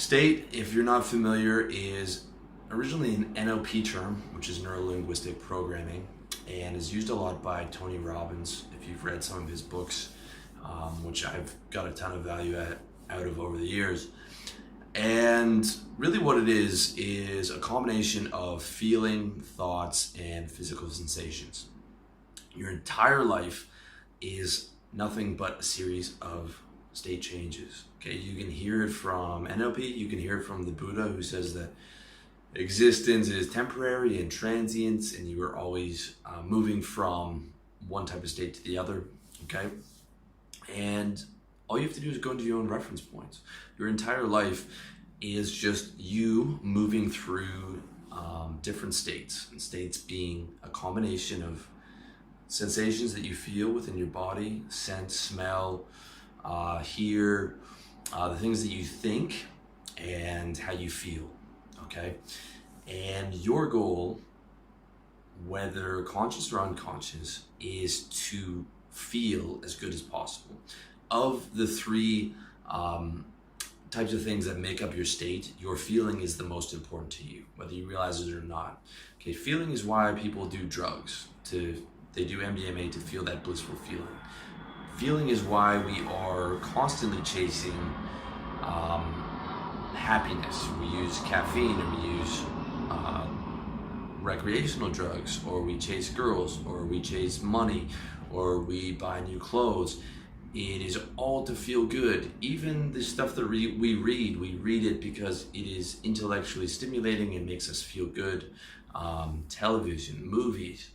State, if you're not familiar, is originally an NLP term, which is neuro-linguistic programming, and is used a lot by Tony Robbins. If you've read some of his books, which I've got a ton of value out of over the years. And really what it is a combination of feeling, thoughts, and physical sensations. Your entire life is nothing but a series of state changes. Okay, you can hear it from NLP, you can hear it from the Buddha, who says that existence is temporary and transient, and you are always moving from one type of state to the other. Okay, and all you have to do is go into your own reference points. Your entire life is just you moving through different states, and states being a combination of sensations that you feel within your body, sense, smell, hear, the things that you think, and how you feel. Okay, and your goal, whether conscious or unconscious, is to feel as good as possible. Of the three types of things that make up your state, your feeling is the most important to you, whether you realize it or not. Okay, feeling is why people do drugs. They do MDMA to feel that blissful feeling. Feeling is why we are constantly chasing happiness. We use caffeine, or we use recreational drugs, or we chase girls, or we chase money, or we buy new clothes. It is all to feel good. Even the stuff that we read it because it is intellectually stimulating and makes us feel good. Television, movies,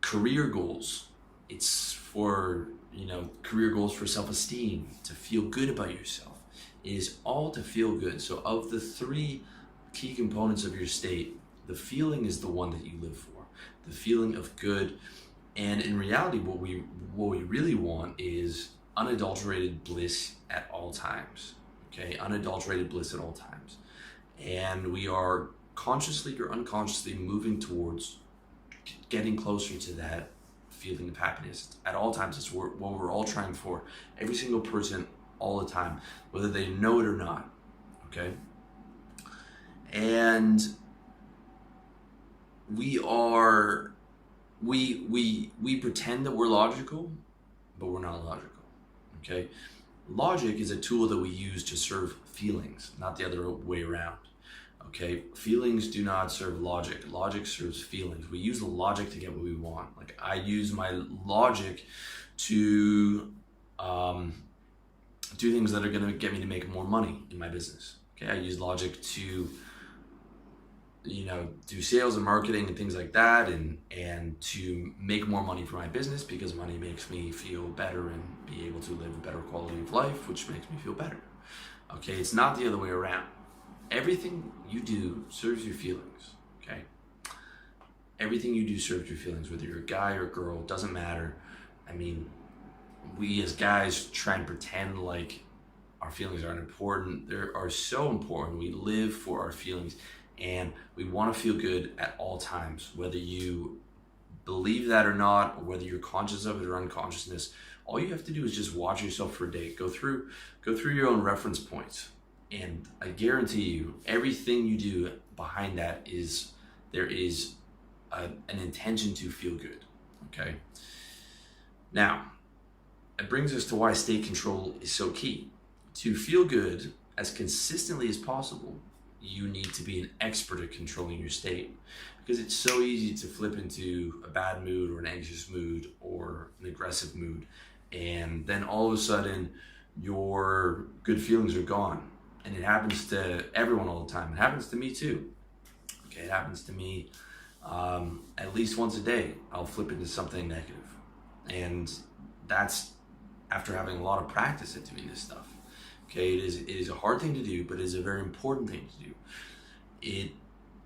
career goals. It's for, career goals for self-esteem, to feel good about yourself. It is all to feel good. So of the three key components of your state, the feeling is the one that you live for. The feeling of good. And in reality, what we really want is unadulterated bliss at all times. Okay, unadulterated bliss at all times. And we are consciously or unconsciously moving towards getting closer to that feeling of happiness at all times. It's what we're all trying for. Every single person, all the time, whether they know it or not. Okay, and we pretend that we're logical, but we're not logical. Okay, logic is a tool that we use to serve feelings, not the other way around. Okay, feelings do not serve logic. Logic serves feelings. We use the logic to get what we want. Like, I use my logic to do things that are going to get me to make more money in my business. Okay, I use logic to do sales and marketing and things like that, and to make more money for my business, because money makes me feel better and be able to live a better quality of life, which makes me feel better. Okay, it's not the other way around. Everything you do serves your feelings. Okay, everything you do serves your feelings, whether you're a guy or a girl, doesn't matter. I mean, we as guys try and pretend like our feelings aren't important. They are so important. We live for our feelings, and we want to feel good at all times, whether you believe that or not, or whether you're conscious of it or unconsciousness. All you have to do is just watch yourself for a day. Go through your own reference points, and I guarantee you, everything you do behind that is there is an intention to feel good. Okay. Now, it brings us to why state control is so key. To feel good as consistently as possible, you need to be an expert at controlling your state, because it's so easy to flip into a bad mood or an anxious mood or an aggressive mood, and then all of a sudden your good feelings are gone. And it happens to everyone all the time. It happens to me too. Okay, it happens to me at least once a day. I'll flip into something negative, and that's after having a lot of practice at doing this stuff. Okay, it is a hard thing to do, but it is a very important thing to do. It,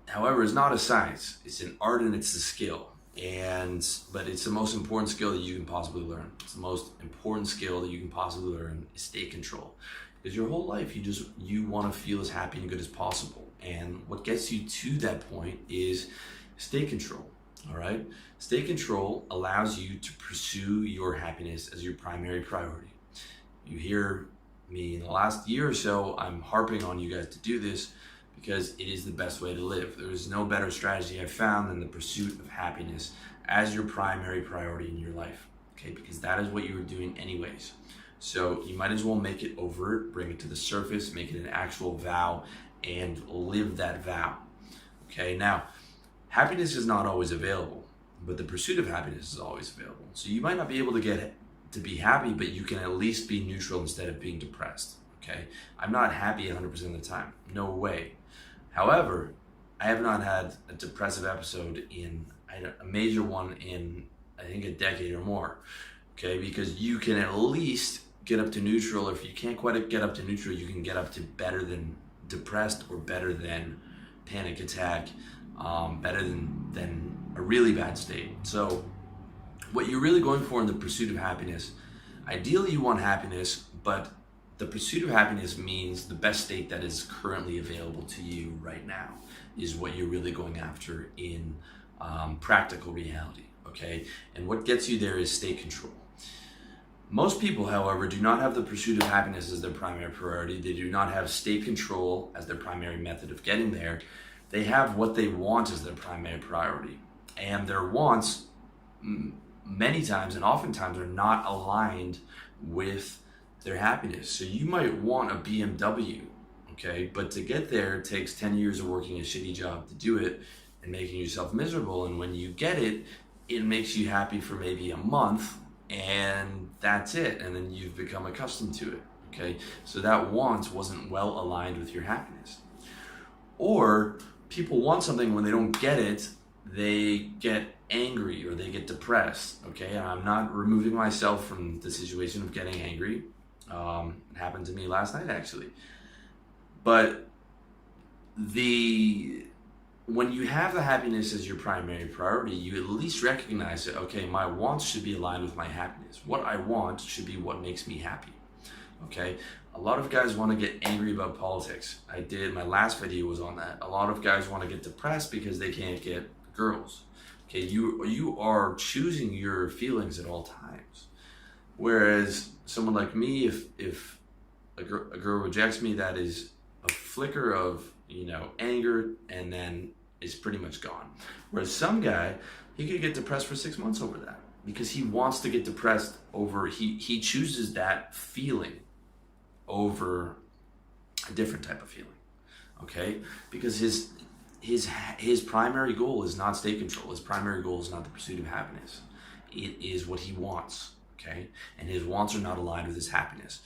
however, is not a science. It's an art, and it's a skill. But it's the most important skill that you can possibly learn. It's the most important skill that you can possibly learn is state control. Because your whole life, you want to feel as happy and good as possible. And what gets you to that point is state control. All right? State control allows you to pursue your happiness as your primary priority. You hear me in the last year or so, I'm harping on you guys to do this because it is the best way to live. There is no better strategy I've found than the pursuit of happiness as your primary priority in your life. Okay, because that is what you were doing anyways. So you might as well make it overt, bring it to the surface, make it an actual vow, and live that vow. Okay, now, happiness is not always available, but the pursuit of happiness is always available. So you might not be able to get to be happy, but you can at least be neutral instead of being depressed. Okay, I'm not happy 100% of the time. No way. However, I have not had a depressive episode a major one in, I think, a decade or more. Okay, because you can at least get up to neutral, or if you can't quite get up to neutral, you can get up to better than depressed or better than panic attack, better than a really bad state. So what you're really going for in the pursuit of happiness, ideally you want happiness, but the pursuit of happiness means the best state that is currently available to you right now is what you're really going after in practical reality, okay? And what gets you there is state control. Most people, however, do not have the pursuit of happiness as their primary priority. They do not have state control as their primary method of getting there. They have what they want as their primary priority. And their wants, many times and oftentimes, are not aligned with their happiness. So you might want a BMW, okay? But to get there, it takes 10 years of working a shitty job to do it and making yourself miserable. And when you get it, it makes you happy for maybe a month, and that's it. And then you've become accustomed to it, okay? So that want wasn't well aligned with your happiness. Or people want something, when they don't get it, they get angry or they get depressed, okay? And I'm not removing myself from the situation of getting angry. It happened to me last night, actually. But when you have the happiness as your primary priority, you at least recognize that, okay, my wants should be aligned with my happiness. What I want should be what makes me happy, okay? A lot of guys want to get angry about politics. My last video was on that. A lot of guys want to get depressed because they can't get girls. Okay, you are choosing your feelings at all times. Whereas someone like me, if a girl rejects me, that is a flicker of, anger, and then it's pretty much gone. Whereas some guy, he could get depressed for 6 months over that because he wants to get depressed over, he chooses that feeling over a different type of feeling, okay? Because his primary goal is not state control. His primary goal is not the pursuit of happiness. It is what he wants, okay? And his wants are not aligned with his happiness.